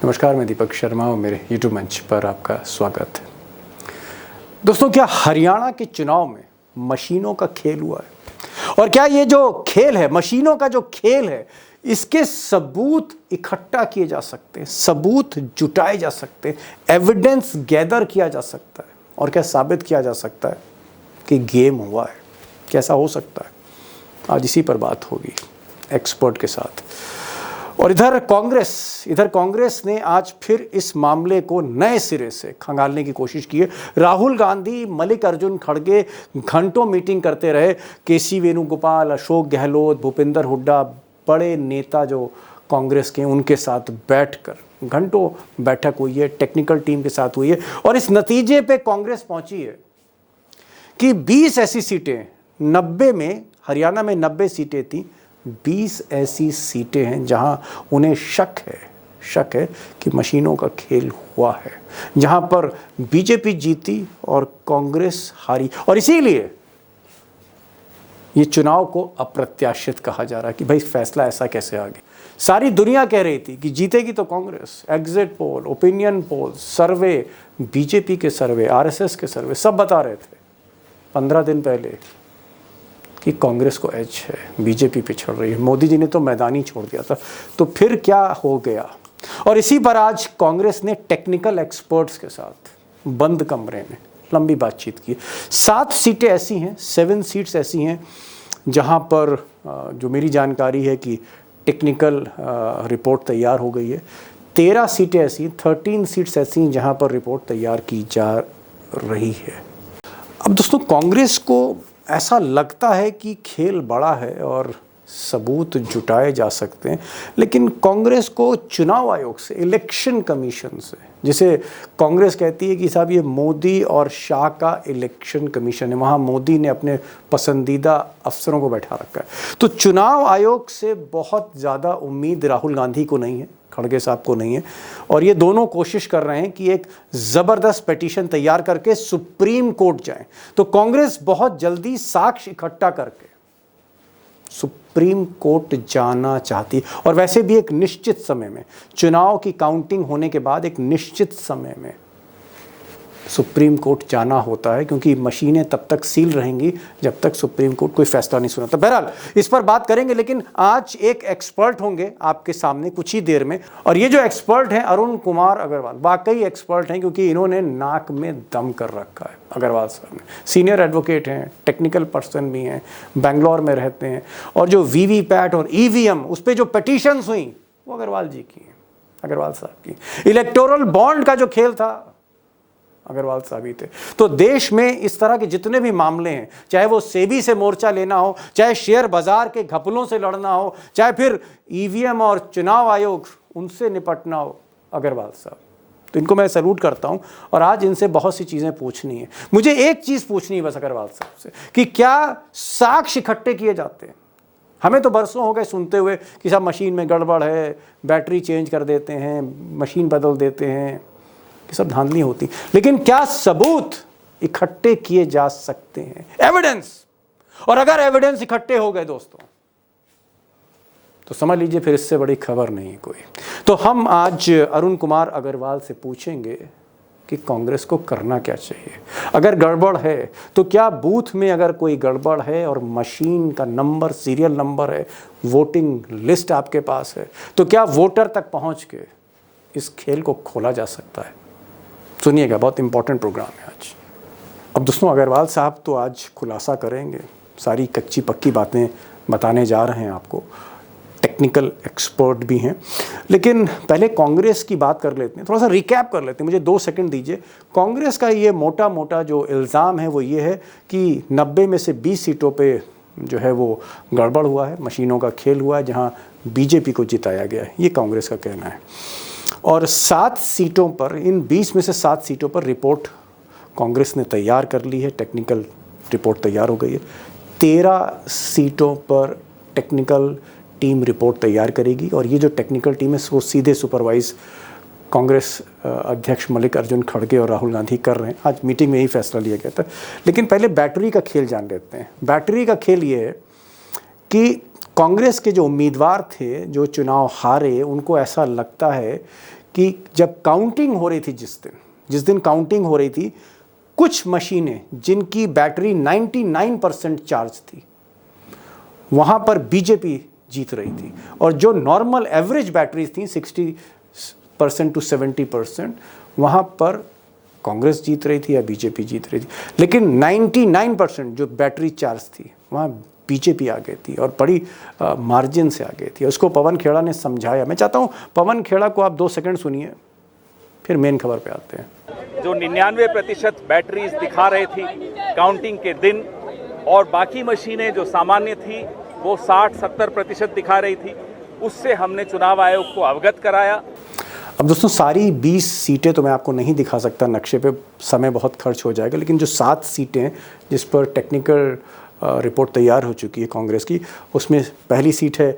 नमस्कार, मैं दीपक शर्मा और मेरे YouTube मंच पर आपका स्वागत है। दोस्तों, क्या हरियाणा के चुनाव में मशीनों का खेल हुआ है? और क्या ये जो खेल है, मशीनों का जो खेल है, इसके सबूत इकट्ठा किए जा सकते हैं, सबूत जुटाए जा सकते हैं, एविडेंस गैदर किया जा सकता है और क्या साबित किया जा सकता है कि गेम हुआ है? कैसा हो सकता है? आज इसी पर बात होगी एक्सपर्ट के साथ। और इधर कांग्रेस ने आज फिर इस मामले को नए सिरे से खंगालने की कोशिश की है। राहुल गांधी, मल्लिकार्जुन खड़गे घंटों मीटिंग करते रहे। केसी वेणुगोपाल, अशोक गहलोत, भूपेंद्र हुड्डा, बड़े नेता जो कांग्रेस के, उनके साथ बैठकर घंटों बैठक हुई है, टेक्निकल टीम के साथ हुई है। और इस नतीजे पे कांग्रेस पहुंची है कि 20 ऐसी सीटें, 90 में, हरियाणा में 90 सीटें थी, 20 ऐसी सीटें हैं जहां उन्हें शक है कि मशीनों का खेल हुआ है, जहां पर बीजेपी जीती और कांग्रेस हारी। और इसीलिए ये चुनाव को अप्रत्याशित कहा जा रहा है कि भाई फैसला ऐसा कैसे आ गया। सारी दुनिया कह रही थी कि जीतेगी तो Congress. Exit poll, opinion poll, survey, BJP के सर्वे, आरएसएस के सर्वे सब बता रहे थे 15 दिन पहले कि कांग्रेस को एज है, बीजेपी पिछड़ रही है। मोदी जी ने तो मैदान ही छोड़ दिया था। तो फिर क्या हो गया? और इसी पर आज कांग्रेस ने टेक्निकल एक्सपर्ट्स के साथ बंद कमरे में लंबी बातचीत की। 7 सीटें ऐसी हैं, 7 सीट्स ऐसी हैं जहां पर जो मेरी जानकारी है कि टेक्निकल रिपोर्ट तैयार हो गई है। 13 सीटें ऐसी, 13 सीट्स ऐसी हैं जहां पर रिपोर्ट तैयार की जा रही है। अब दोस्तों, कांग्रेस को ऐसा लगता है कि खेल बड़ा है और सबूत जुटाए जा सकते हैं, लेकिन कांग्रेस को चुनाव आयोग से, इलेक्शन कमीशन से, जिसे कांग्रेस कहती है कि साहब ये मोदी और शाह का इलेक्शन कमीशन है, वहाँ मोदी ने अपने पसंदीदा अफसरों को बैठा रखा है, तो चुनाव आयोग से बहुत ज़्यादा उम्मीद राहुल गांधी को नहीं है, खड़गे साहब को नहीं है। और ये दोनों कोशिश कर रहे हैं कि एक ज़बरदस्त पिटीशन तैयार करके सुप्रीम कोर्ट जाएं। तो कांग्रेस बहुत जल्दी साक्ष्य इकट्ठा करके सुप्रीम कोर्ट जाना चाहती है, और वैसे भी एक निश्चित समय में, चुनाव की काउंटिंग होने के बाद एक निश्चित समय में सुप्रीम कोर्ट जाना होता है, क्योंकि मशीनें तब तक सील रहेंगी जब तक सुप्रीम कोर्ट कोई फैसला नहीं सुनाता। बहरहाल इस पर बात करेंगे, लेकिन आज एक एक्सपर्ट होंगे आपके सामने कुछ ही देर में। और ये जो एक्सपर्ट हैं, अरुण कुमार अग्रवाल, वाकई एक्सपर्ट हैं, क्योंकि इन्होंने नाक में दम कर रखा है। अग्रवाल साहब ने सीनियर एडवोकेट हैं, टेक्निकल पर्सन भी हैं, बेंगलोर में रहते हैं, और जो वीवीपैट और ईवीएम उस पर जो पिटीशंस हुई वो अग्रवाल जी की हैं, अग्रवाल साहब की। इलेक्टोरल बॉन्ड का जो खेल था, अग्रवाल साहब ही थे। तो देश में इस तरह के जितने भी मामले हैं, चाहे वो सेबी से मोर्चा लेना हो, चाहे शेयर बाजार के घपलों से लड़ना हो, चाहे फिर ईवीएम और चुनाव आयोग उनसे निपटना हो, अग्रवाल साहब, तो इनको मैं सैल्यूट करता हूं। और आज इनसे बहुत सी चीज़ें पूछनी है। मुझे एक चीज़ पूछनी है बस अग्रवाल साहब से, कि क्या साक्ष्य इकट्ठे किए जाते हैं? हमें तो बरसों हो गए सुनते हुए कि साहब मशीन में गड़बड़ है, बैटरी चेंज कर देते हैं, मशीन बदल देते हैं, ये सब धांधली होती, लेकिन क्या सबूत इकट्ठे किए जा सकते हैं? एविडेंस। और अगर एविडेंस इकट्ठे हो गए दोस्तों, तो समझ लीजिए फिर इससे बड़ी खबर नहीं कोई। तो हम आज अरुण कुमार अग्रवाल से पूछेंगे कि कांग्रेस को करना क्या चाहिए। अगर गड़बड़ है तो क्या बूथ में अगर कोई गड़बड़ है और मशीन का नंबर, सीरियल नंबर है, वोटिंग लिस्ट आपके पास है, तो क्या वोटर तक पहुंच के इस खेल को खोला जा सकता है? सुनिएगा, बहुत इंपॉर्टेंट प्रोग्राम है आज। अब दोस्तों, अग्रवाल साहब तो आज खुलासा करेंगे, सारी कच्ची पक्की बातें बताने जा रहे हैं आपको, टेक्निकल एक्सपर्ट भी हैं। लेकिन पहले कांग्रेस की बात कर लेते हैं, थोड़ा सा रिकैप कर लेते हैं, मुझे 2 सेकंड दीजिए। कांग्रेस का ये मोटा मोटा जो इल्ज़ाम है वो ये है कि 90 में से 20 सीटों पे जो है वो गड़बड़ हुआ है, मशीनों का खेल हुआ है, जहाँ बीजेपी को जिताया गया है, ये कांग्रेस का कहना है। और 7 सीटों पर, इन 20 में से 7 सीटों पर रिपोर्ट कांग्रेस ने तैयार कर ली है, टेक्निकल रिपोर्ट तैयार हो गई है। 13 सीटों पर टेक्निकल टीम रिपोर्ट तैयार करेगी, और ये जो टेक्निकल टीम है वो सीधे सुपरवाइज कांग्रेस अध्यक्ष मल्लिकार्जुन खड़गे और राहुल गांधी कर रहे हैं। आज मीटिंग में यही फैसला लिया गया था। लेकिन पहले बैटरी का खेल जान लेते हैं। बैटरी का खेल ये है कि कांग्रेस के जो उम्मीदवार थे जो चुनाव हारे, उनको ऐसा लगता है कि जब काउंटिंग हो रही थी, जिस दिन काउंटिंग हो रही थी, कुछ मशीनें जिनकी बैटरी 99% चार्ज थी, वहां पर बीजेपी जीत रही थी, और जो नॉर्मल एवरेज बैटरीज थी 60% to 70%, वहां पर कांग्रेस जीत रही थी या बीजेपी जीत रही थी। लेकिन 99% जो बैटरी चार्ज थी वहां बीजेपी आ गई थी, और बड़ी मार्जिन से आ गई थी। उसको पवन खेड़ा ने समझाया। मैं चाहता हूं पवन खेड़ा को आप 2 सेकंड सुनिए, फिर मेन खबर पे आते हैं। जो 99% बैटरीज दिखा रही थी काउंटिंग के दिन, और बाकी मशीनें जो सामान्य थी वो 60-70% दिखा रही थी, उससे हमने चुनाव आयोग को अवगत कराया। अब दोस्तों, सारी 20 सीटें तो मैं आपको नहीं दिखा सकता नक्शे पे, समय बहुत खर्च हो जाएगा, लेकिन जो 7 सीटें जिस पर टेक्निकल रिपोर्ट तैयार हो चुकी है कांग्रेस की, उसमें पहली सीट है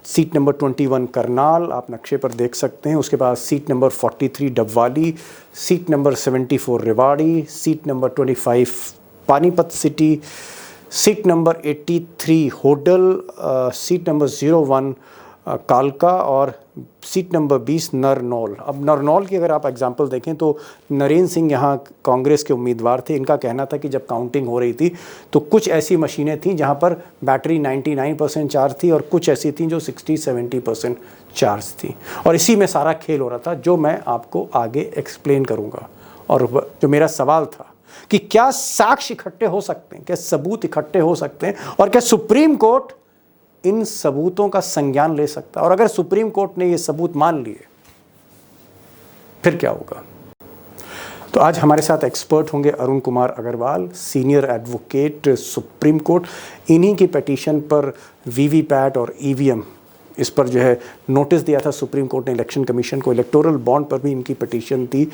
सीट नंबर 21 करनाल, आप नक्शे पर देख सकते हैं। उसके बाद seat number 43 Dabwali, seat number 74 Rewari, seat number 25 Panipat city, seat number 83 Hodal, seat number 01 कालका, और सीट नंबर 20 नरनौल। अब नरनौल की अगर आप एग्जांपल देखें तो नरेंद्र सिंह यहाँ कांग्रेस के उम्मीदवार थे। इनका कहना था कि जब काउंटिंग हो रही थी तो कुछ ऐसी मशीनें थीं जहाँ पर बैटरी 99% चार्ज थी, और कुछ ऐसी थीं जो 60-70% चार्ज थी, और इसी में सारा खेल हो रहा था, जो मैं आपको आगे एक्सप्लेन करूँगा। और जो मेरा सवाल था कि क्या साक्ष्य इकट्ठे हो सकते हैं, क्या सबूत इकट्ठे हो सकते हैं, और क्या सुप्रीम कोर्ट इन सबूतों का संज्ञान ले सकता है, और अगर सुप्रीम कोर्ट ने ये सबूत मान लिए फिर क्या होगा। तो आज हमारे साथ एक्सपर्ट होंगे Arun Kumar Agarwal, senior advocate supreme court. इन्हीं की पिटीशन पर वीवीपैट और ईवीएम, इस पर जो है नोटिस दिया था सुप्रीम कोर्ट ने इलेक्शन कमीशन को। इलेक्टोरल बॉन्ड पर भी इनकी पिटीशन थी,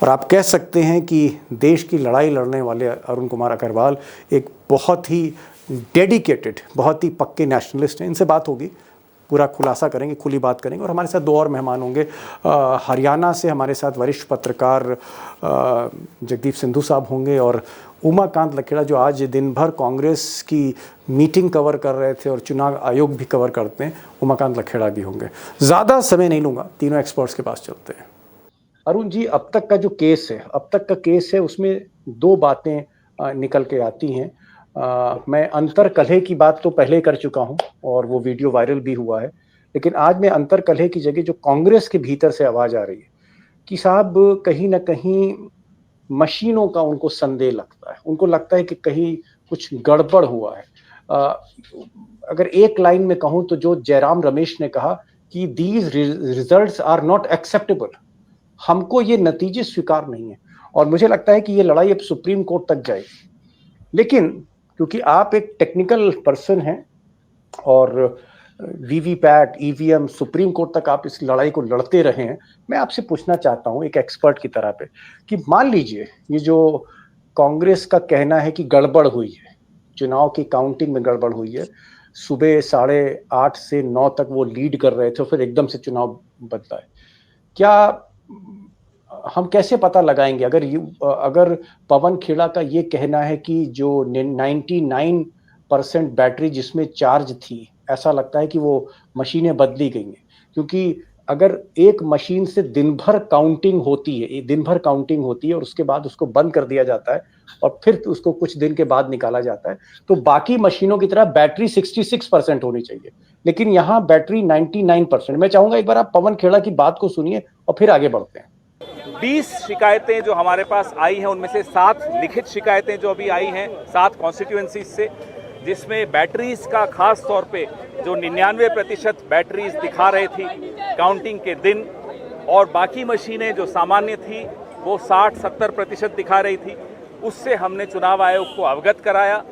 और आप कह सकते हैं कि देश की लड़ाई लड़ने वाले अरुण कुमार अग्रवाल एक बहुत ही डेडिकेटेड, बहुत ही पक्के नेशनलिस्ट हैं। इनसे बात होगी, पूरा खुलासा करेंगे, खुली बात करेंगे। और हमारे साथ 2 और मेहमान होंगे। हरियाणा से हमारे साथ वरिष्ठ पत्रकार जगदीप सिंधु साहब होंगे, और उमाकांत लखेड़ा जो आज दिन भर कांग्रेस की मीटिंग कवर कर रहे थे और चुनाव आयोग भी कवर करते हैं, उमाकांत लखेड़ा भी होंगे। ज़्यादा समय नहीं लूँगा, तीनों एक्सपर्ट्स के पास चलते हैं। अरुण जी, अब तक का जो केस है, उसमें 2 बातें निकल के आती हैं। मैं अंतर कलह की बात तो पहले कर चुका हूं, और वो वीडियो वायरल भी हुआ है, लेकिन आज मैं अंतर कलह की जगह जो कांग्रेस के भीतर से आवाज आ रही है कि साहब कहीं ना कहीं मशीनों का उनको संदेह लगता है, उनको लगता है कि कहीं कुछ गड़बड़ हुआ है। अगर एक लाइन में कहूं तो जो जयराम रमेश ने कहा कि these results are not acceptable, हमको ये नतीजे स्वीकार नहीं है, और मुझे लगता है कि ये लड़ाई अब सुप्रीम कोर्ट तक जाएगी। लेकिन क्योंकि आप एक टेक्निकल पर्सन हैं और वीवीपैट, ईवीएम, सुप्रीम कोर्ट तक आप इस लड़ाई को लड़ते रहे हैं, मैं आपसे पूछना चाहता हूं एक एक्सपर्ट की तरह पे कि मान लीजिए ये जो कांग्रेस का कहना है कि गड़बड़ हुई है, चुनाव की काउंटिंग में गड़बड़ हुई है, सुबह 8:30 से 9 तक वो लीड कर रहे थे, फिर एकदम से चुनाव बदला है, क्या हम कैसे पता लगाएंगे अगर पवन खेड़ा का ये कहना है कि जो 99% बैटरी जिसमें चार्ज थी, ऐसा लगता है कि वो मशीनें बदली गई हैं, क्योंकि अगर एक मशीन से दिन भर काउंटिंग होती है और उसके बाद उसको बंद कर दिया जाता है और फिर उसको कुछ दिन के बाद निकाला जाता है, तो बाकी मशीनों की तरह बैटरी 66% होनी चाहिए, लेकिन यहाँ बैटरी 99%। मैं चाहूंगा एक बार आप पवन खेड़ा की बात को सुनिए और फिर आगे बढ़ते हैं। 20 शिकायतें जो हमारे पास आई हैं, उनमें से 7 लिखित शिकायतें जो अभी आई हैं 7 कॉन्स्टिट्यूएंसीज से, जिसमें बैटरीज का खास तौर पे जो 99% बैटरीज दिखा रही थी काउंटिंग के दिन, और बाकी मशीनें जो सामान्य थी वो 60-70% दिखा रही थी, उससे हमने चुनाव आयोग को अवगत कराया।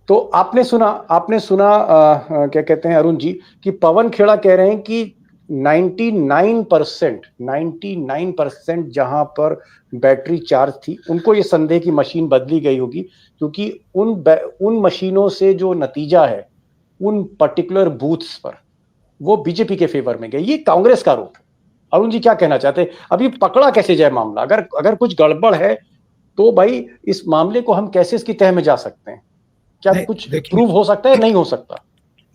तो आपने सुना क्या कहते हैं अरुण जी कि पवन खेड़ा कह रहे हैं कि 99% जहां पर बैटरी चार्ज थी, उनको ये संदेह की मशीन बदली गई होगी, क्योंकि उन मशीनों से जो नतीजा है उन पर्टिकुलर बूथ्स पर वो बीजेपी के फेवर में गई। ये कांग्रेस का आरोप है। अरुण जी क्या कहना चाहते हैं, अभी पकड़ा कैसे जाए मामला? अगर कुछ गड़बड़ है तो भाई इस मामले को हम कैसे इसकी तह में जा सकते हैं? क्या कुछ प्रूव हो सकता है? नहीं हो सकता?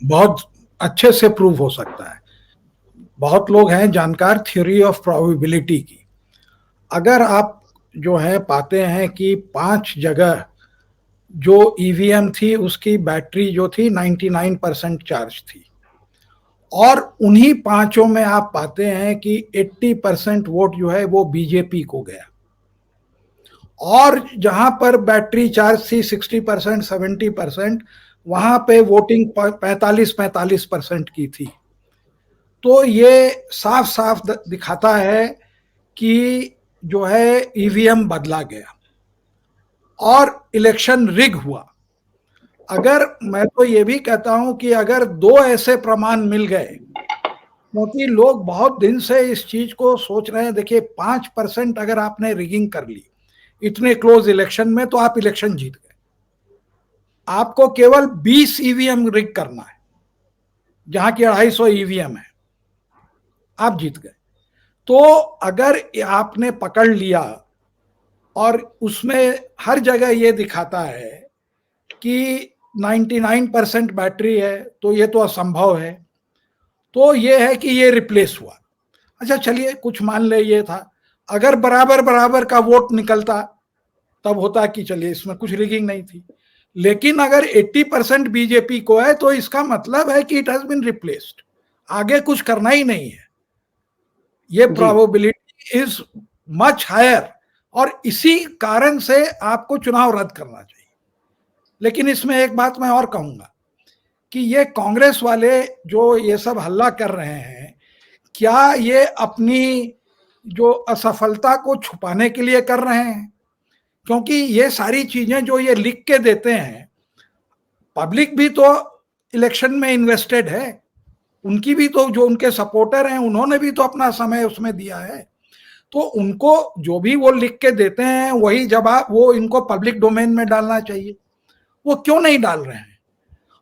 बहुत अच्छे से प्रूव हो सकता है, बहुत लोग हैं जानकार थ्योरी ऑफ प्रोबेबिलिटी की। अगर आप जो है पाते हैं कि 5 जगह जो ईवीएम थी उसकी बैटरी जो थी 99% चार्ज थी, और उन्हीं 5 में आप पाते हैं कि 80% वोट जो है वो बीजेपी को गया, और जहां पर बैटरी चार्ज थी 60% 70%, वहां पे वोटिंग 45% की थी। तो ये साफ साफ दिखाता है कि जो है ईवीएम बदला गया और इलेक्शन रिग हुआ। अगर मैं तो ये भी कहता हूं कि अगर 2 ऐसे प्रमाण मिल गए, क्योंकि लोग बहुत दिन से इस चीज को सोच रहे हैं। देखिए 5% अगर आपने रिगिंग कर ली इतने क्लोज इलेक्शन में, तो आप इलेक्शन जीत गए। आपको केवल 20 ईवीएम रिग करना है, जहां की 250 ईवीएम है, आप जीत गए। तो अगर आपने पकड़ लिया और उसमें हर जगह ये दिखाता है कि 99% बैटरी है, तो ये तो असंभव है। तो ये है कि ये रिप्लेस हुआ। अच्छा चलिए कुछ मान ले ये था, अगर बराबर बराबर का वोट निकलता तब होता कि चलिए इसमें कुछ रिगिंग नहीं थी। लेकिन अगर 80% बीजेपी को है तो इसका मतलब है कि इट हैज बीन रिप्लेस्ड, आगे कुछ करना ही नहीं है। ये प्रोबेबिलिटी इज मच हायर, और इसी कारण से आपको चुनाव रद्द करना चाहिए। लेकिन इसमें एक बात मैं और कहूंगा कि ये कांग्रेस वाले जो ये सब हल्ला कर रहे हैं, क्या ये अपनी जो असफलता को छुपाने के लिए कर रहे हैं? क्योंकि ये सारी चीजें जो ये लिख के देते हैं, पब्लिक भी तो इलेक्शन में इन्वेस्टेड है, उनकी भी तो, जो उनके सपोर्टर हैं उन्होंने भी तो अपना समय उसमें दिया है। तो उनको जो भी वो लिख के देते हैं वही जवाब वो इनको पब्लिक डोमेन में डालना चाहिए। वो क्यों नहीं डाल रहे हैं?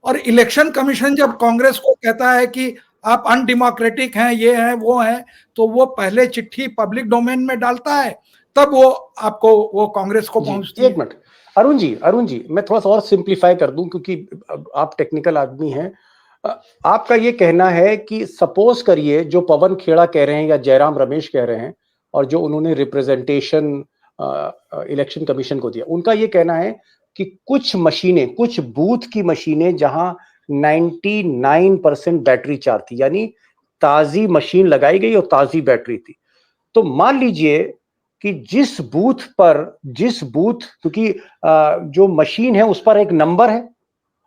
और इलेक्शन कमीशन जब कांग्रेस को कहता है कि आप अनडेमोक्रेटिक हैं, ये हैं वो हैं, तो वो पहले चिट्ठी पब्लिक डोमेन में डालता है, तब वो आपको, वो कांग्रेस को पहुंचती है। एक मिनट अरुण जी मैं थोड़ा सा और सिंप्लीफाई कर दूं, क्योंकि आप टेक्निकल आदमी हैं। आपका ये कहना है कि सपोज करिए जो पवन खेड़ा कह रहे हैं या जयराम रमेश कह रहे हैं, और जो उन्होंने रिप्रेजेंटेशन इलेक्शन कमीशन को दिया, उनका ये कहना है कि कुछ मशीनें, कुछ बूथ की मशीनें जहां 99% बैटरी चार्ज थी, यानी ताजी मशीन लगाई गई और ताजी बैटरी थी। तो मान लीजिए कि जिस बूथ क्योंकि जो मशीन है उस पर एक नंबर है,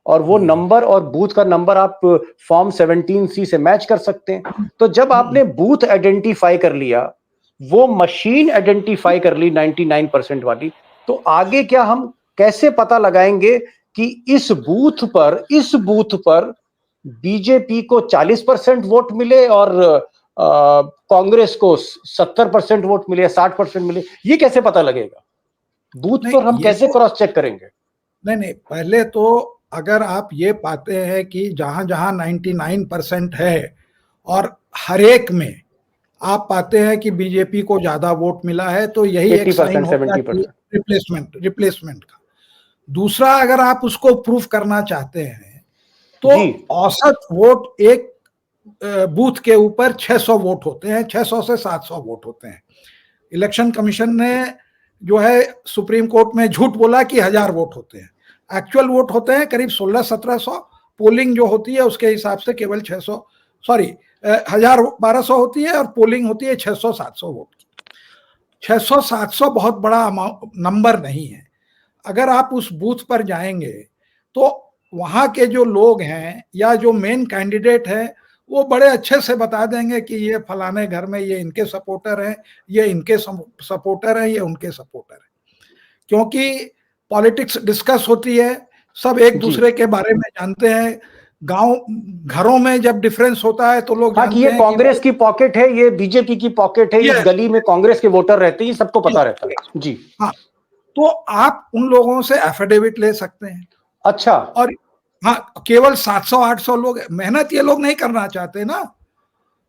और वो नंबर और बूथ का नंबर आप फॉर्म 17C से मैच कर सकते हैं। तो जब आपने बूथ आइडेंटिफाई कर लिया, वो मशीन आइडेंटिफाई कर ली 99% वाली, तो आगे क्या हम कैसे पता लगाएंगे कि इस बूथ पर बीजेपी को 40% वोट मिले और कांग्रेस को 70% वोट मिले या 60% मिले? ये कैसे पता लगेगा? बूथ पर हम कैसे क्रॉस चेक करेंगे? नहीं, पहले तो अगर आप ये पाते हैं कि जहां जहां 99% है और हर एक में आप पाते हैं कि बीजेपी को ज्यादा वोट मिला है, तो यही एक साइन होता है कि रिप्लेसमेंट का। दूसरा, अगर आप उसको प्रूफ करना चाहते हैं तो औसत वोट एक बूथ के ऊपर 600 वोट होते हैं, 600 से 700 वोट होते हैं। इलेक्शन कमीशन ने जो है सुप्रीम कोर्ट में झूठ बोला कि 1000 वोट होते हैं। एक्चुअल वोट होते हैं करीब 1600-1700, पोलिंग जो होती है उसके हिसाब से केवल 1000-1200 होती है, और पोलिंग होती है 600-700 वोट की। 600-700 बहुत बड़ा नंबर नहीं है। अगर आप उस बूथ पर जाएंगे तो वहां के जो लोग हैं या जो मेन कैंडिडेट है वो बड़े अच्छे से बता देंगे कि ये फलाने घर में ये इनके सपोर्टर हैं, ये इनके सपोर्टर हैं, ये उनके सपोर्टर हैं। क्योंकि पॉलिटिक्स डिस्कस होती है, सब एक दूसरे के बारे में जानते हैं। गांव घरों में जब डिफरेंस होता है तो लोग जानते हैं कि ये कांग्रेस की पॉकेट है, ये बीजेपी की पॉकेट है, इस गली में कांग्रेस के वोटर रहते हैं, ये सबको पता रहता है जी। हाँ, तो आप उन लोगों से एफिडेविट ले सकते हैं। अच्छा, और हाँ, केवल 700-800 लोग, मेहनत ये लोग नहीं करना चाहते ना।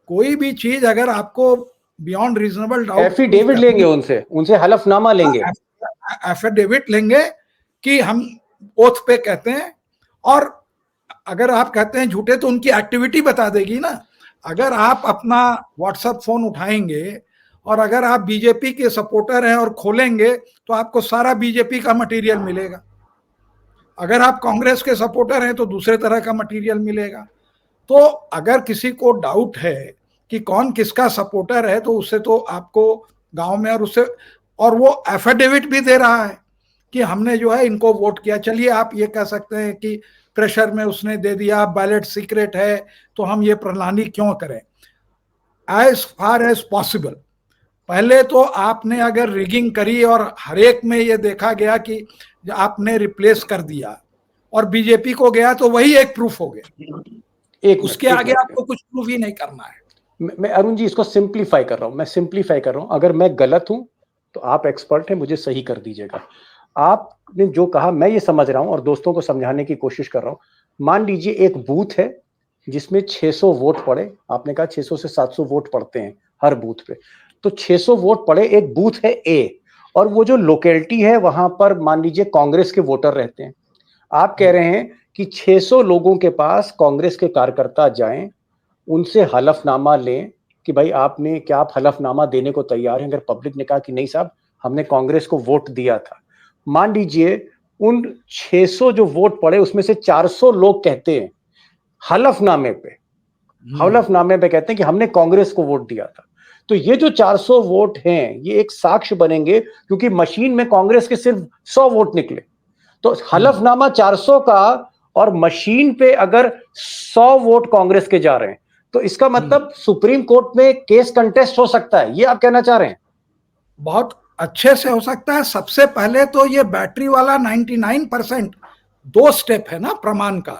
कोई भी चीज अगर आपको बियॉन्ड रीजनेबल डाउट, एफिडेविट लेंगे, उनसे हलफनामा लेंगे, एफिडेविट लेंगे कि हम ओथ पे कहते हैं। और अगर आप कहते हैं झूठे तो उनकी एक्टिविटी बता देगी ना। अगर आप अपना व्हाट्सएप फोन उठाएंगे और अगर आप बीजेपी के सपोर्टर हैं और खोलेंगे तो आपको सारा बीजेपी का मटेरियल मिलेगा। अगर आप कांग्रेस के सपोर्टर हैं तो दूसरे तरह का मटेरियल मिलेगा। तो अगर किसी को डाउट है कि कौन किसका सपोर्टर है तो उससे तो आपको गांव में और वो एफिडेविट भी दे रहा है कि हमने जो है इनको वोट किया। चलिए आप ये कह सकते हैं कि प्रेशर में उसने दे दिया, बैलेट सीक्रेट है, तो हम ये प्रणाली क्यों करें। एज फार एज पॉसिबल पहले तो आपने अगर रिगिंग करी और हर एक में ये देखा गया कि आपने रिप्लेस कर दिया और बीजेपी को गया तो वही एक प्रूफ हो गया। उसके आगे आपको कुछ प्रूफ ही नहीं करना है। मैं अरुण जी इसको सिंप्लीफाई कर रहा हूं, अगर मैं गलत हूं तो आप एक्सपर्ट हैं, मुझे सही कर दीजिएगा। आपने जो कहा मैं ये समझ रहा हूं और दोस्तों को समझाने की कोशिश कर रहा हूं। मान लीजिए एक बूथ है जिसमें 600 वोट पड़े, आपने कहा 600 से 700 वोट पड़ते हैं हर बूथ पे, तो 600 वोट पड़े, एक बूथ है ए, और वो जो लोकेलिटी है वहां पर मान लीजिए कांग्रेस के वोटर रहते हैं। आप कह रहे हैं कि 600 लोगों के पास कांग्रेस के कार्यकर्ता जाएं, उनसे हलफनामा लें कि भाई आपने क्या आप हलफनामा देने को तैयार हैं। अगर पब्लिक ने कहा कि नहीं साहब हमने कांग्रेस को वोट दिया था, मान लीजिए उन 600 जो वोट पड़े उसमें से 400 लोग कहते हैं हलफनामे पे कहते हैं कि हमने कांग्रेस को वोट दिया था, तो ये जो 400 वोट हैं ये एक साक्ष्य बनेंगे, क्योंकि मशीन में कांग्रेस के सिर्फ 100 वोट निकले। तो हलफनामा 400 का और मशीन पे अगर 100 वोट कांग्रेस के जा रहे हैं तो इसका मतलब सुप्रीम कोर्ट में केस कंटेस्ट हो सकता है, ये आप कहना चाह रहे हैं? बहुत अच्छे से हो सकता है। सबसे पहले तो ये बैटरी वाला 99% दो स्टेप है ना प्रमाण का।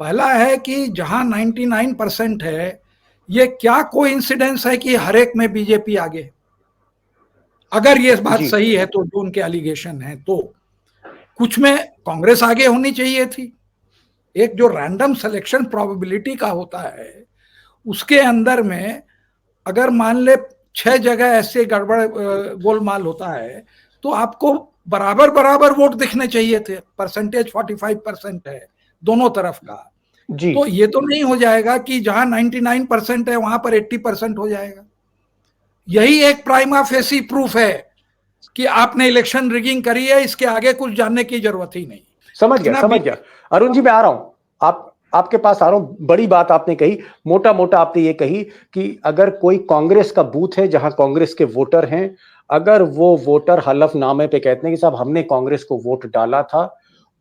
पहला है कि जहां 99% है, ये क्या कोइंसिडेंस है कि हर एक में बीजेपी आगे? अगर ये बात सही है तो जो उनके एलिगेशन है, तो कुछ में कांग्रेस आगे होनी चाहिए थी। एक जो रैंडम सिलेक्शन प्रोबेबिलिटी का होता है उसके अंदर में अगर मान ले 6 जगह ऐसे गड़बड़ गोलमाल होता है तो आपको बराबर बराबर वोट दिखने चाहिए थे। परसेंटेज 45% है दोनों तरफ का जी। तो ये तो नहीं हो जाएगा कि जहां 99% है वहां पर 80% हो जाएगा। यही एक प्राइमा फेसी प्रूफ है कि आपने इलेक्शन रिगिंग करी है, इसके आगे कुछ जानने की जरूरत ही नहीं। समझ गया अरुण जी, मैं आ रहा हूं, आपके पास आ रहा हूं। बड़ी बात आपने कही, मोटा मोटा आपने ये कही कि अगर कोई कांग्रेस का बूथ है जहां कांग्रेस के वोटर हैं, अगर वो वोटर हलफनामे पे कहते हैं कि साहब हमने कांग्रेस को वोट डाला था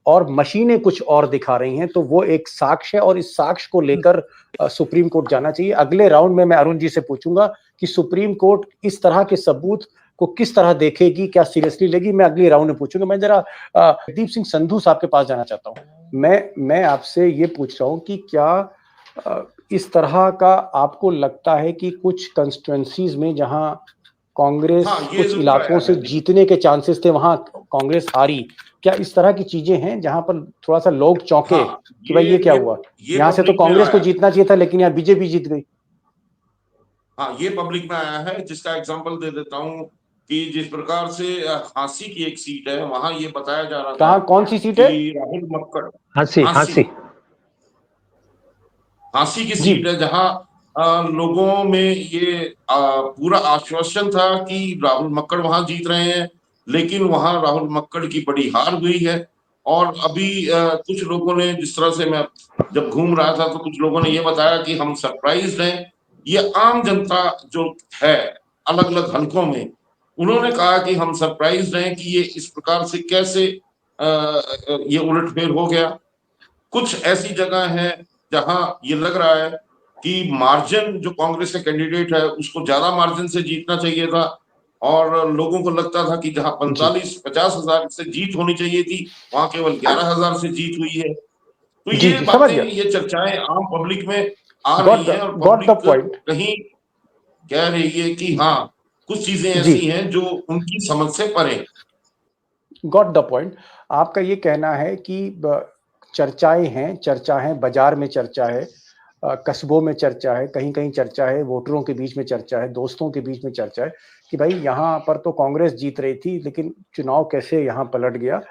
और मशीनें कुछ और दिखा रही हैं, तो वो एक साक्ष्य है और इस साक्ष्य को लेकर सुप्रीम कोर्ट जाना चाहिए। अगले राउंड में मैं अरुण जी से पूछूंगा कि सुप्रीम कोर्ट इस तरह के सबूत को किस तरह देखेगी, क्या सीरियसली लेगी, मैं अगले राउंड में पूछूंगा। मैं जरा दीप सिंह संधू साहब के पास जाना चाहता हूं। मैं आपसे ये पूछ रहा हूं कि क्या इस तरह का आपको लगता है कि कुछ कंस्टिट्यूएंसीज में जहां कांग्रेस कुछ इलाकों से जीतने के चांसेस थे वहां कांग्रेस हारी, क्या इस तरह की चीजें हैं जहां पर थोड़ा सा लोग चौंके कि भाई ये क्या हुआ, यहाँ से तो कांग्रेस को जीतना चाहिए था लेकिन यहाँ बीजेपी जीत गई? हाँ, ये पब्लिक में आया है, जिसका एग्जांपल दे देता हूँ कि जिस प्रकार से हांसी की एक सीट है, वहां ये बताया जा रहा था। कौन सी सीट है? राहुल मक्कड़, हांसी की सीट है, जहां लोगों में ये पूरा आश्वासन था कि राहुल मक्कड़ वहां जीत रहे हैं, लेकिन वहां राहुल मक्कड़ की बड़ी हार हुई है। और अभी कुछ लोगों ने, जिस तरह से मैं जब घूम रहा था तो कुछ लोगों ने ये बताया कि हम सरप्राइज्ड हैं। ये आम जनता जो है अलग अलग हलकों में, उन्होंने कहा कि हम सरप्राइज्ड हैं कि ये इस प्रकार से कैसे ये उलटफेर हो गया। कुछ ऐसी जगह है जहां ये लग रहा है कि मार्जिन जो कांग्रेस का कैंडिडेट है उसको ज्यादा मार्जिन से जीतना चाहिए था, और लोगों को लगता था कि जहां 45-50 हजार से जीत होनी चाहिए थी वहां केवल 11,000 से जीत हुई है। तो ये बातें, ये चर्चाएं आम पब्लिक में आ रही हैं और पब्लिक कहीं कह रही है कि हाँ कुछ चीजें ऐसी हैं जो उनकी समझ से परे। Got the point. आपका ये कहना है कि चर्चा है, बाजार में चर्चा है, कस्बों में चर्चा है, कहीं कहीं चर्चा है, वोटरों के बीच में चर्चा है, दोस्तों के बीच में चर्चा है कि भाई यहाँ पर तो कांग्रेस जीत रही थी लेकिन चुनाव कैसे यहाँ पलट गया।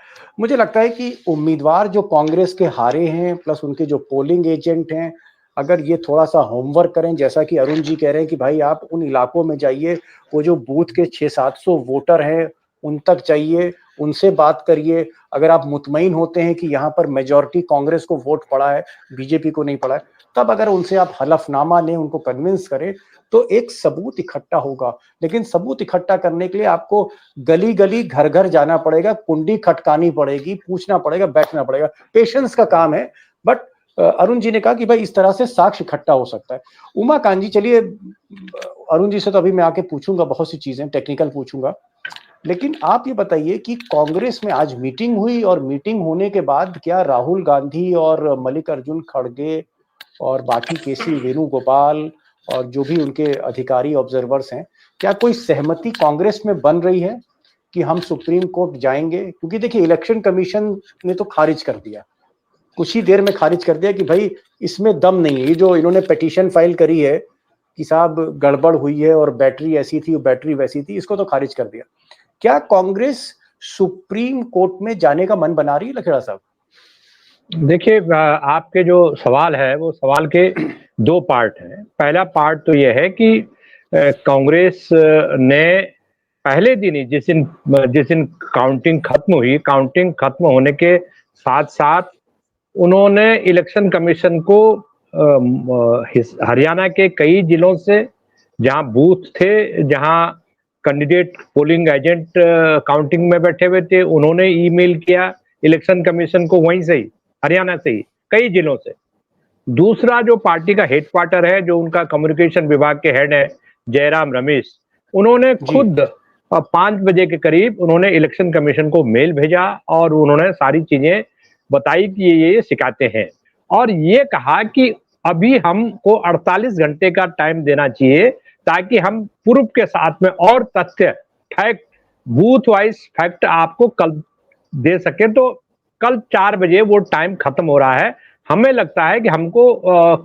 मुझे लगता है कि उम्मीदवार जो कांग्रेस के हारे हैं प्लस उनके जो पोलिंग एजेंट हैं, अगर ये थोड़ा सा होमवर्क करें, जैसा कि अरुण जी कह रहे हैं कि भाई आप उन इलाकों में जाइए, वो जो बूथ के 600-700 वोटर हैं उन तक जाइए, उनसे बात करिए। अगर आप मुतमईन होते हैं कि यहाँ पर मेजॉरिटी कांग्रेस को वोट पड़ा है, बीजेपी को नहीं पड़ा है, तब अगर उनसे आप हलफनामा लें, उनको कन्विंस करें, तो एक सबूत इकट्ठा होगा। लेकिन सबूत इकट्ठा करने के लिए आपको गली गली घर घर जाना पड़ेगा, कुंडी खटकानी पड़ेगी, पूछना पड़ेगा, बैठना पड़ेगा, पेशेंस का काम है। बट अरुण जी ने कहा कि भाई इस तरह से साक्ष्य इकट्ठा हो सकता है। उमाकांत जी, चलिए अरुण जी से तो अभी मैं आके पूछूंगा, बहुत सी चीजें टेक्निकल पूछूंगा, लेकिन आप ये बताइए कि कांग्रेस में आज मीटिंग हुई और मीटिंग होने के बाद क्या राहुल गांधी और मल्लिकार्जुन खड़गे और बाकी केसी वेणुगोपाल और जो भी उनके अधिकारी ऑब्जर्वर्स हैं, क्या कोई सहमति कांग्रेस में बन रही है कि हम सुप्रीम कोर्ट जाएंगे? क्योंकि देखिए इलेक्शन कमीशन ने तो खारिज कर दिया, कुछ ही देर में खारिज कर दिया कि भाई इसमें दम नहीं है। ये जो इन्होंने पिटीशन फाइल करी है कि साहब गड़बड़ हुई है और बैटरी ऐसी थी, बैटरी वैसी थी, इसको तो खारिज कर दिया। क्या कांग्रेस सुप्रीम कोर्ट में जाने का मन बना रही है लखेड़ा साहब? देखिए, आपके जो सवाल है वो सवाल के दो पार्ट हैं। पहला पार्ट तो ये है कि कांग्रेस ने पहले दिन ही जिस दिन काउंटिंग खत्म हुई, काउंटिंग खत्म होने के साथ साथ उन्होंने इलेक्शन कमीशन को हरियाणा के कई जिलों से जहां बूथ थे, जहां कैंडिडेट पोलिंग एजेंट काउंटिंग में बैठे हुए थे, उन्होंने ईमेल किया इलेक्शन कमीशन को, वहीं से ही हरियाणा से ही कई जिलों से। दूसरा जो पार्टी का हेडक्वार्टर है, जो उनका कम्युनिकेशन विभाग के हेड है जयराम रमेश, उन्होंने खुद 5 बजे के करीब उन्होंने इलेक्शन कमीशन को मेल भेजा और उन्होंने सारी चीजें बताई कि ये शिकायतें हैं, और ये कहा कि अभी हमको 48 घंटे का टाइम देना चाहिए ताकि हम प्रूफ के साथ में और तथ्य, फैक्ट, बूथ वाइज फैक्ट आपको कल दे सके। तो कल 4 बजे वो टाइम खत्म हो रहा है। हमें लगता है कि हमको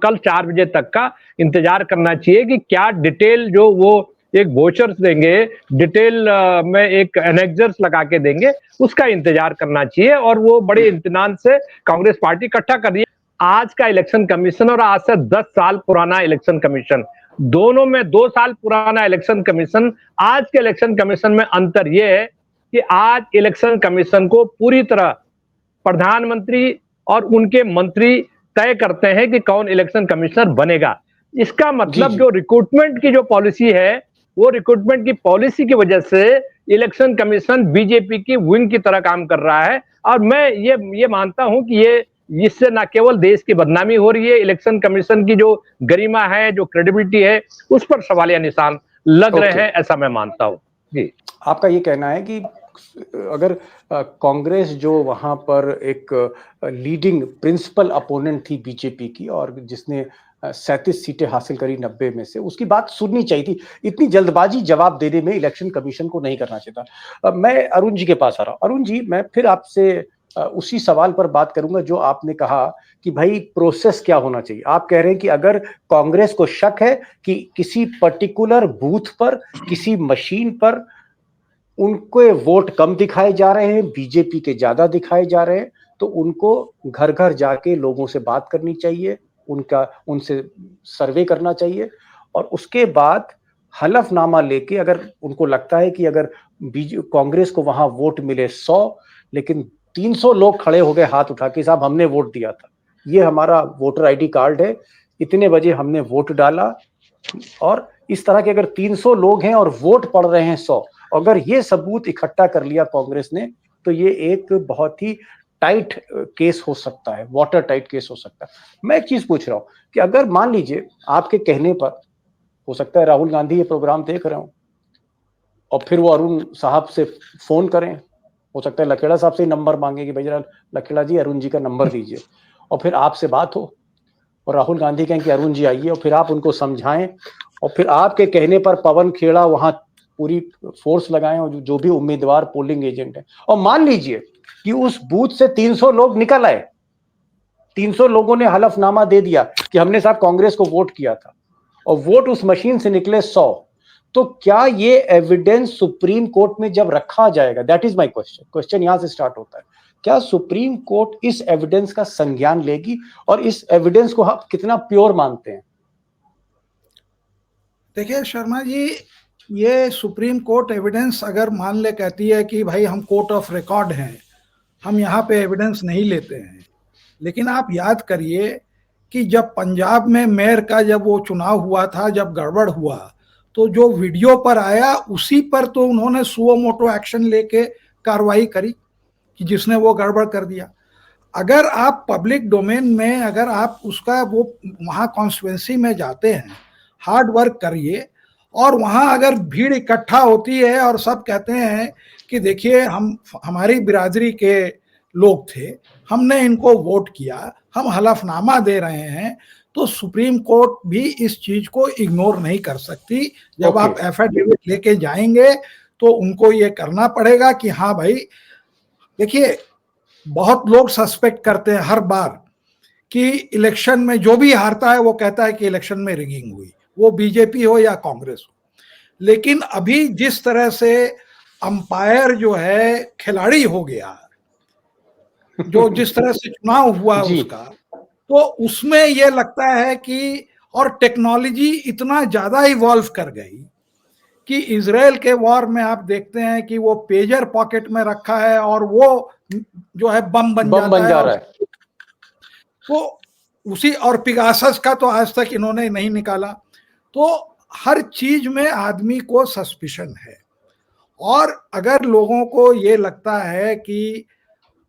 कल 4 बजे तक का इंतजार करना चाहिए कि क्या डिटेल जो वो एक वोचर्स देंगे, डिटेल में एक एनेक्जर्स लगा के देंगे, उसका इंतजार करना चाहिए। और वो बड़े इत्मीनान से कांग्रेस पार्टी इकट्ठा कर रही है। आज का इलेक्शन कमीशन और आज से 10 साल पुराना इलेक्शन कमीशन, दोनों में 2 साल पुराना इलेक्शन कमीशन, आज के इलेक्शन कमीशन में अंतर यह है कि आज इलेक्शन कमीशन को पूरी तरह प्रधानमंत्री और उनके मंत्री तय करते हैं कि कौन इलेक्शन कमिश्नर बनेगा। इसका मतलब जो रिक्रूटमेंट की जो पॉलिसी है, वो रिक्रूटमेंट की पॉलिसी की वजह से इलेक्शन कमीशन बीजेपी की विंग की तरह काम कर रहा है। और मैं ये मानता हूं कि इससे न केवल देश की बदनामी हो रही है, इलेक्शन कमीशन की जो गरिमा है, जो क्रेडिबिलिटी है, उस पर सवालिया निशान लग रहे हैं, ऐसा मैं मानता हूं। जी, आपका ये कहना है कि अगर कांग्रेस जो वहां पर एक लीडिंग प्रिंसिपल अपोनेंट थी बीजेपी की और जिसने 37 सीटें हासिल करी 90 में से, उसकी बात सुननी चाहिए थी। इतनी जल्दबाजी जवाब देने में इलेक्शन कमीशन को नहीं करना चाहिए था। मैं अरुण जी के पास आ रहा हूँ। अरुण जी, मैं फिर आपसे उसी सवाल पर बात करूंगा जो आपने कहा कि भाई प्रोसेस क्या होना चाहिए। आप कह रहे हैं कि अगर कांग्रेस को शक है कि किसी पर्टिकुलर बूथ पर, किसी मशीन पर उनके वोट कम दिखाए जा रहे हैं, बीजेपी के ज्यादा दिखाए जा रहे हैं, तो उनको घर घर जाके लोगों से बात करनी चाहिए, उनसे सर्वे करना चाहिए और उसके बाद हलफनामा लेके, अगर उनको लगता है कि अगर कांग्रेस को वहां वोट मिले 100 लेकिन 300 लोग खड़े हो गए हाथ उठा के, साहब हमने वोट दिया था, ये हमारा वोटर आईडी कार्ड है, इतने बजे हमने वोट डाला, और इस तरह के अगर 300 लोग हैं और वोट पड़ रहे हैं 100, अगर ये सबूत इकट्ठा कर लिया कांग्रेस ने, तो ये एक बहुत ही टाइट केस हो सकता है, वाटर टाइट केस हो सकता है। मैं एक चीज पूछ रहा हूं कि अगर मान लीजिए आपके कहने पर, हो सकता है राहुल गांधी ये प्रोग्राम देख रहे हो और फिर वो अरुण साहब से फोन करें, हो सकता है लखेड़ा साहब से नंबर मांगे कि भाई जरा लखेड़ा जी अरुण जी का नंबर दीजिए, और फिर आपसे बात हो और राहुल गांधी कहें कि अरुण जी आइए, और फिर आप उनको समझाएं और फिर आपके कहने पर पवन खेड़ा वहां पूरी फोर्स लगाएं और जो भी उम्मीदवार पोलिंग एजेंट है, और मान लीजिए कि उस बूथ से 300 लोग निकल आए, 300 लोगों ने हलफनामा दे दिया कि हमने साहब कांग्रेस को वोट किया था, और वोट उस मशीन से निकले 100, तो क्या ये एविडेंस सुप्रीम कोर्ट में जब रखा जाएगा, दैट इज माय क्वेश्चन यहां से स्टार्ट होता है, क्या सुप्रीम कोर्ट इस एविडेंस का संज्ञान लेगी और इस एविडेंस को आप कितना प्योर मानते हैं? देखिए शर्मा जी, ये सुप्रीम कोर्ट एविडेंस अगर मान ले कहती है कि भाई हम कोर्ट ऑफ रिकॉर्ड हैं, हम यहाँ पे एविडेंस नहीं लेते हैं, लेकिन आप याद करिए कि जब पंजाब में मेयर का जब वो चुनाव हुआ था, जब गड़बड़ हुआ, तो जो वीडियो पर आया उसी पर तो उन्होंने सुओ मोटो एक्शन लेके कार्रवाई करी कि जिसने वो गड़बड़ कर दिया। अगर आप पब्लिक डोमेन में, अगर आप उसका वो वहाँ कॉन्स्टिट्यूएंसी में जाते हैं, हार्ड वर्क करिए, और वहाँ अगर भीड़ इकट्ठा होती है और सब कहते हैं कि देखिए हमारी बिरादरी के लोग थे, हमने इनको वोट किया, हम हलफनामा दे रहे हैं, तो सुप्रीम कोर्ट भी इस चीज को इग्नोर नहीं कर सकती। जब आप एफिडेविट लेके जाएंगे तो उनको ये करना पड़ेगा कि हाँ भाई, देखिए बहुत लोग सस्पेक्ट करते हैं हर बार कि इलेक्शन में जो भी हारता है वो कहता है कि इलेक्शन में रिगिंग हुई, वो बीजेपी हो या कांग्रेस हो। लेकिन अभी जिस तरह से अंपायर जो है खिलाड़ी हो गया, जो जिस तरह से चुनाव हुआ उसका, तो उसमें यह लगता है कि, और टेक्नोलॉजी इतना ज्यादा इवॉल्व कर गई कि इजराइल के वॉर में आप देखते हैं कि वो पेजर पॉकेट में रखा है और वो जो है बम बन जा रहा है। तो उसी, और पिगासस का तो आज तक इन्होंने नहीं निकाला। तो हर चीज में आदमी को सस्पिशन है, और अगर लोगों को ये लगता है कि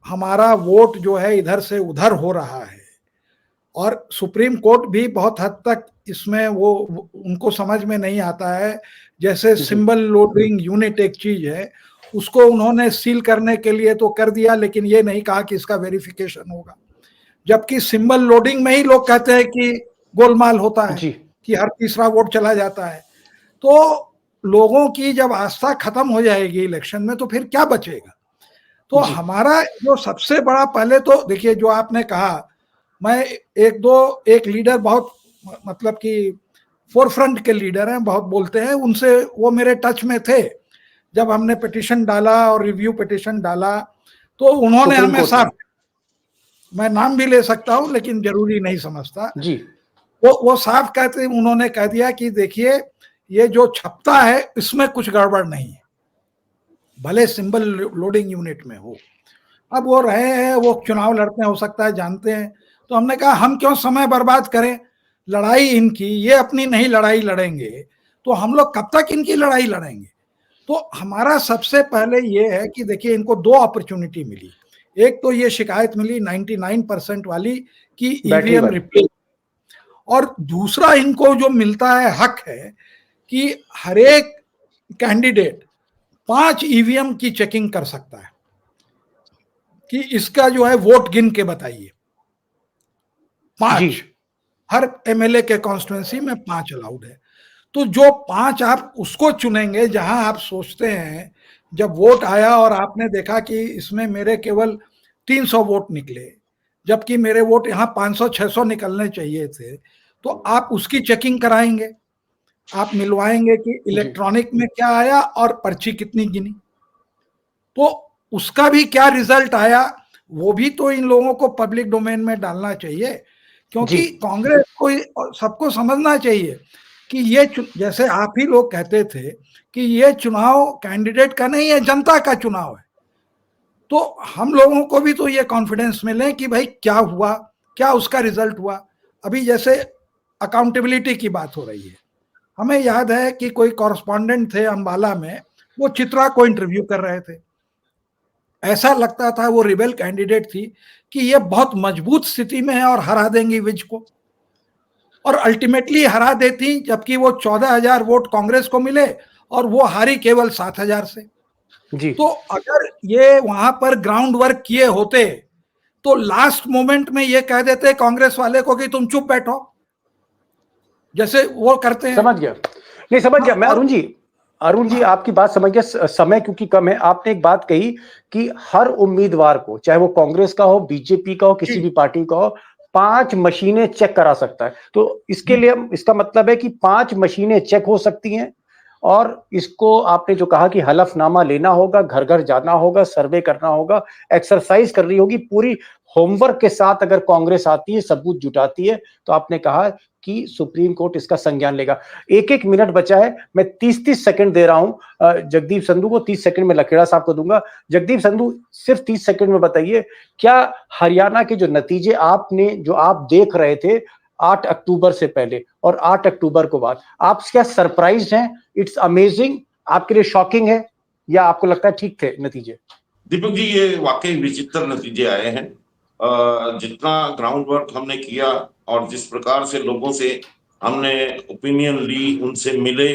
हमारा वोट जो है इधर से उधर हो रहा है, और सुप्रीम कोर्ट भी बहुत हद तक इसमें वो उनको समझ में नहीं आता है, जैसे सिंबल लोडिंग यूनिट एक चीज है, उसको उन्होंने सील करने के लिए तो कर दिया, लेकिन ये नहीं कहा कि इसका वेरिफिकेशन होगा, जबकि सिंबल लोडिंग में ही लोग कहते हैं कि गोलमाल होता है कि हर तीसरा वोट चला जाता है। तो लोगों की जब आस्था खत्म हो जाएगी इलेक्शन में, तो फिर क्या बचेगा? तो हमारा जो सबसे बड़ा, पहले तो देखिए जो आपने कहा, मैं एक लीडर बहुत मतलब कि फोरफ्रंट के लीडर हैं, बहुत बोलते हैं, उनसे वो मेरे टच में थे जब हमने पिटीशन डाला और रिव्यू पिटीशन डाला, तो उन्होंने हमें साफ, मैं नाम भी ले सकता हूं लेकिन जरूरी नहीं समझता जी, वो साफ कहते, उन्होंने कह दिया कि देखिए ये जो छपता है इसमें कुछ गड़बड़ नहीं है, भले सिंबल लोडिंग यूनिट में हो। अब वो रहे हैं, वो चुनाव लड़ते हैं, हो सकता है जानते हैं, तो हमने कहा हम क्यों समय बर्बाद करें, लड़ाई इनकी, ये अपनी नहीं लड़ाई लड़ेंगे तो हम लोग कब तक इनकी लड़ाई लड़ेंगे। तो हमारा सबसे पहले ये है कि देखिए इनको दो अपॉर्चुनिटी मिली, एक तो ये शिकायत मिली 99% वाली कि ईवीएम रिप्लेस, और दूसरा इनको जो मिलता है हक है कि हर एक कैंडिडेट 5 ईवीएम की चेकिंग कर सकता है कि इसका जो है वोट गिन के बताइए, 5, हर एमएलए के कॉन्स्टिट्यूएंसी में 5 अलाउड है। तो जो 5 आप उसको चुनेंगे जहां आप सोचते हैं, जब वोट आया और आपने देखा कि इसमें मेरे केवल 300 वोट निकले, जबकि मेरे वोट यहाँ 500-600 निकलने चाहिए थे, तो आप उसकी चेकिंग कराएंगे, आप मिलवाएंगे कि इलेक्ट्रॉनिक में क्या आया और पर्ची कितनी गिनी, तो उसका भी क्या रिजल्ट आया वो भी तो इन लोगों को पब्लिक डोमेन में डालना चाहिए। क्योंकि कांग्रेस को सबको समझना चाहिए कि ये, जैसे आप ही लोग कहते थे कि ये चुनाव कैंडिडेट का नहीं है, जनता का चुनाव है, तो हम लोगों को भी तो ये कॉन्फिडेंस मिले कि भाई क्या हुआ, क्या उसका रिजल्ट हुआ। अभी जैसे अकाउंटेबिलिटी की बात हो रही है, हमें याद है कि कोई कॉरेस्पॉन्डेंट थे अंबाला में, वो चित्रा को इंटरव्यू कर रहे थे, ऐसा लगता था वो रिबेल कैंडिडेट थी कि ये बहुत मजबूत स्थिति में है और हरा देंगी विज को, और अल्टीमेटली हरा देती, जबकि वो 14,000 वोट कांग्रेस को मिले और वो हारी केवल 7,000 से जी। तो अगर ये वहां पर ग्राउंड वर्क किए होते तो लास्ट मोमेंट में ये कह देते कांग्रेस वाले को कि तुम चुप बैठो, जैसे वो करते हैं। समझ गया, नहीं समझ गया मैं अरुण जी आपकी बात समझ गया। समय क्योंकि कम है, आपने एक बात कही कि हर उम्मीदवार को, चाहे वो कांग्रेस का हो, बीजेपी का हो, किसी भी पार्टी का हो, 5 मशीनें चेक करा सकता है। तो इसके लिए इसका मतलब है कि 5 मशीनें चेक हो सकती हैं और इसको आपने जो कहा कि हलफनामा लेना होगा, घर घर जाना होगा, सर्वे करना होगा, एक्सरसाइज करनी होगी, पूरी होमवर्क के साथ अगर कांग्रेस आती है, सबूत जुटाती है, तो आपने कहा कि सुप्रीम कोर्ट इसका संज्ञान लेगा। 1-1 मिनट बचा है, मैं 30-30 सेकंड दे रहा हूं जगदीप संधू को, 30 सेकंड में लखेड़ा साहब को दूंगा। जगदीप संधू, सिर्फ 30 सेकंड में बताइए, क्या हरियाणा के जो नतीजे आपने जो आप देख रहे थे 8 अक्टूबर से पहले और 8 अक्टूबर को बाद, आप क्या सरप्राइज्ड हैं? इट्स अमेजिंग, आपके लिए शॉकिंग है, या आपको लगता है ठीक थे नतीजे? दीपक जी, ये वाकई विचित्र नतीजे आए हैं। जितना ग्राउंड वर्क हमने किया और जिस प्रकार से लोगों से हमने ओपिनियन ली, उनसे मिले,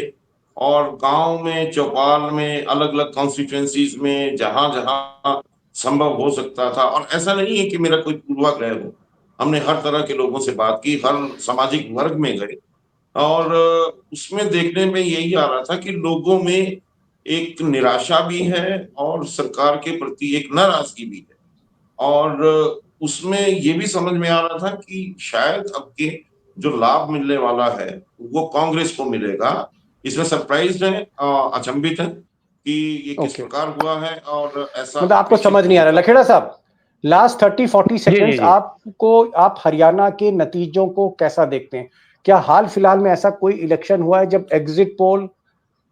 और गांव में, चौपाल में, अलग अलग कॉन्स्टिट्यूएंसीज में जहां जहां संभव हो सकता था, और ऐसा नहीं है कि मेरा कोई पूर्वाग्रह हो, हमने हर तरह के लोगों से बात की, हर सामाजिक वर्ग में गए, और उसमें देखने में यही आ रहा था कि लोगों में एक निराशा भी है और सरकार के प्रति एक नाराजगी भी है। और उसमें ये भी समझ में आ रहा था कि शायद अब के जो लाभ मिलने वाला है वो कांग्रेस को मिलेगा। इसमें सरप्राइज है, अचंभित है कि ये किस प्रकार हुआ है, और ऐसा मतलब आपको समझ नहीं आ रहा। लखेड़ा साहब, लास्ट 30-40 सेकेंड्स आप हरियाणा के नतीजों को कैसा देखते हैं? क्या हाल फिलहाल में ऐसा कोई इलेक्शन हुआ है जब एग्जिट पोल,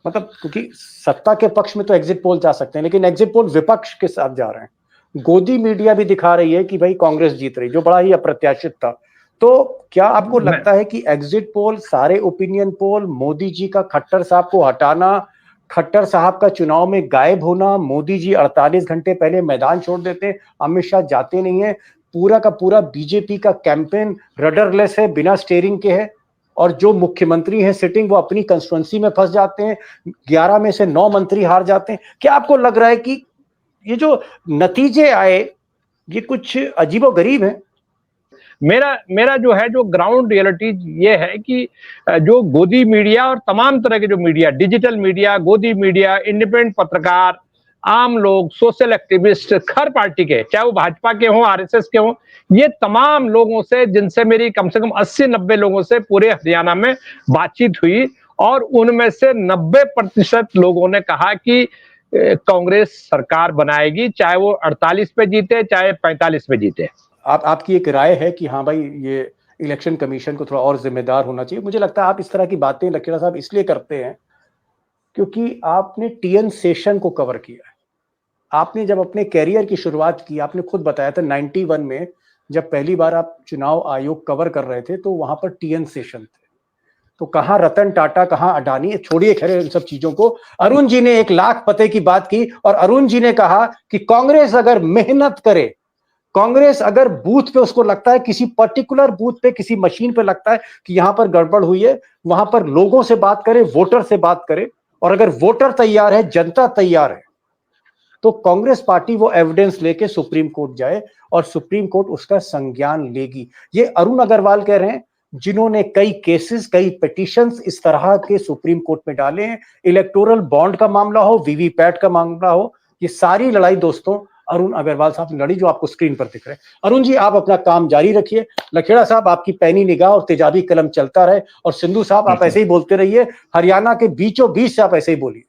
मतलब क्योंकि सत्ता के पक्ष में तो एग्जिट पोल जा सकते हैं, लेकिन एग्जिट पोल विपक्ष के साथ जा रहे हैं, गोदी मीडिया भी दिखा रही है कि भाई कांग्रेस जीत रही, जो बड़ा ही अप्रत्याशित था। तो क्या आपको लगता है कि एग्जिट पोल, सारे ओपिनियन पोल, मोदी जी का खट्टर साहब को हटाना, खट्टर साहब का चुनाव में गायब होना, मोदी जी 48 घंटे पहले मैदान छोड़ देते, अमित शाह जाते नहीं है, पूरा का पूरा बीजेपी का कैंपेन रडरलेस है, बिना स्टीयरिंग के है, और जो मुख्यमंत्री हैं सिटिंग वो अपनी कंस्टिट्यूएंसी में फंस जाते हैं, 11 में से 9 मंत्री हार जाते हैं? क्या आपको लग रहा है कि ये जो नतीजे आए ये कुछ अजीबोगरीब है? मेरा जो है, जो ग्राउंड रियलिटी ये है कि जो गोदी मीडिया और तमाम तरह के जो मीडिया, डिजिटल मीडिया, गोदी मीडिया, इंडिपेंडेंट पत्रकार, आम लोग, सोशल एक्टिविस्ट, हर पार्टी के, चाहे वो भाजपा के हों, आरएसएस के हों, ये तमाम लोगों से, जिनसे मेरी कम से कम 80-90 लोगों से पूरे हरियाणा में बातचीत हुई, और उनमें से 90% लोगों ने कहा कि कांग्रेस सरकार बनाएगी, चाहे वो 48 पे जीते, चाहे 45 पे जीते। आपकी एक राय है कि हाँ भाई, ये इलेक्शन कमीशन को थोड़ा और जिम्मेदार होना चाहिए? मुझे लगता है आप इस तरह की बातें लखेड़ा साहब इसलिए करते हैं क्योंकि आपने टीएन सेशन को कवर किया है। आपने जब अपने कैरियर की शुरुआत की, आपने खुद बताया था 91 में जब पहली बार आप चुनाव आयोग कवर कर रहे थे, तो वहां पर टीएन सेशन थे। तो कहां रतन टाटा, कहां अडानी, छोड़िए खैर इन सब चीजों को। अरुण जी ने 1 लाख पते की बात की, और अरुण जी ने कहा कि कांग्रेस अगर मेहनत करे, कांग्रेस अगर बूथ पे उसको लगता है, किसी पर्टिकुलर बूथ पे, किसी मशीन पे लगता है कि यहां पर गड़बड़ हुई है, वहां पर लोगों से बात करे, वोटर से बात करे, और अगर वोटर तैयार है, जनता तैयार है, तो कांग्रेस पार्टी वो एविडेंस लेके सुप्रीम कोर्ट जाए और सुप्रीम कोर्ट उसका संज्ञान लेगी। ये अरुण अग्रवाल कह रहे हैं, जिन्होंने कई केसेस, कई पिटीशंस इस तरह के सुप्रीम कोर्ट में डाले हैं। इलेक्टोरल बॉन्ड का मामला हो, वीवीपैट का मामला हो, ये सारी लड़ाई दोस्तों अरुण अग्रवाल साहब ने लड़ी, जो आपको स्क्रीन पर दिख रहे हैं। अरुण जी, आप अपना काम जारी रखिए। लखेड़ा साहब, आपकी पैनी निगाह और तेजाबी कलम चलता रहे, और सिंधु साहब आप ऐसे ही बोलते रहिए, हरियाणा के बीचों बीच से आप ऐसे ही बोलिए।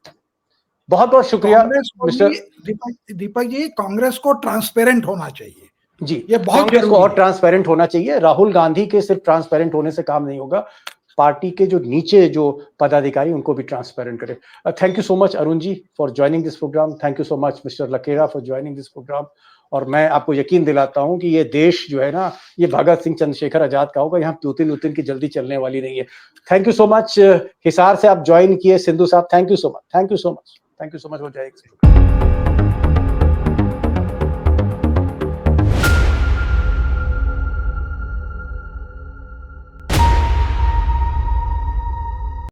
बहुत बहुत शुक्रिया मिस्टर दीपक जी। कांग्रेस को ट्रांसपेरेंट होना चाहिए जी, ये बहुत कांग्रेस को और ट्रांसपेरेंट होना चाहिए। राहुल गांधी के सिर्फ ट्रांसपेरेंट होने से काम नहीं होगा, पार्टी के जो नीचे जो पदाधिकारी उनको भी ट्रांसपेरेंट करे। Thank you so much Arun ji for joining this program. Thank you so much mister Lakhera for joining this program. और मैं आपको यकीन दिलाता हूं कि ये देश जो है ना, ये भगत सिंह चंद्रशेखर आजाद का होगा, यहाँ प्यूतिन उतिन की जल्दी चलने वाली नहीं है। Thank you so much. Hisar से आप ज्वाइन किए सिंधु साहब, thank you so much, thank you so much, thank you so much. हो जाएगा।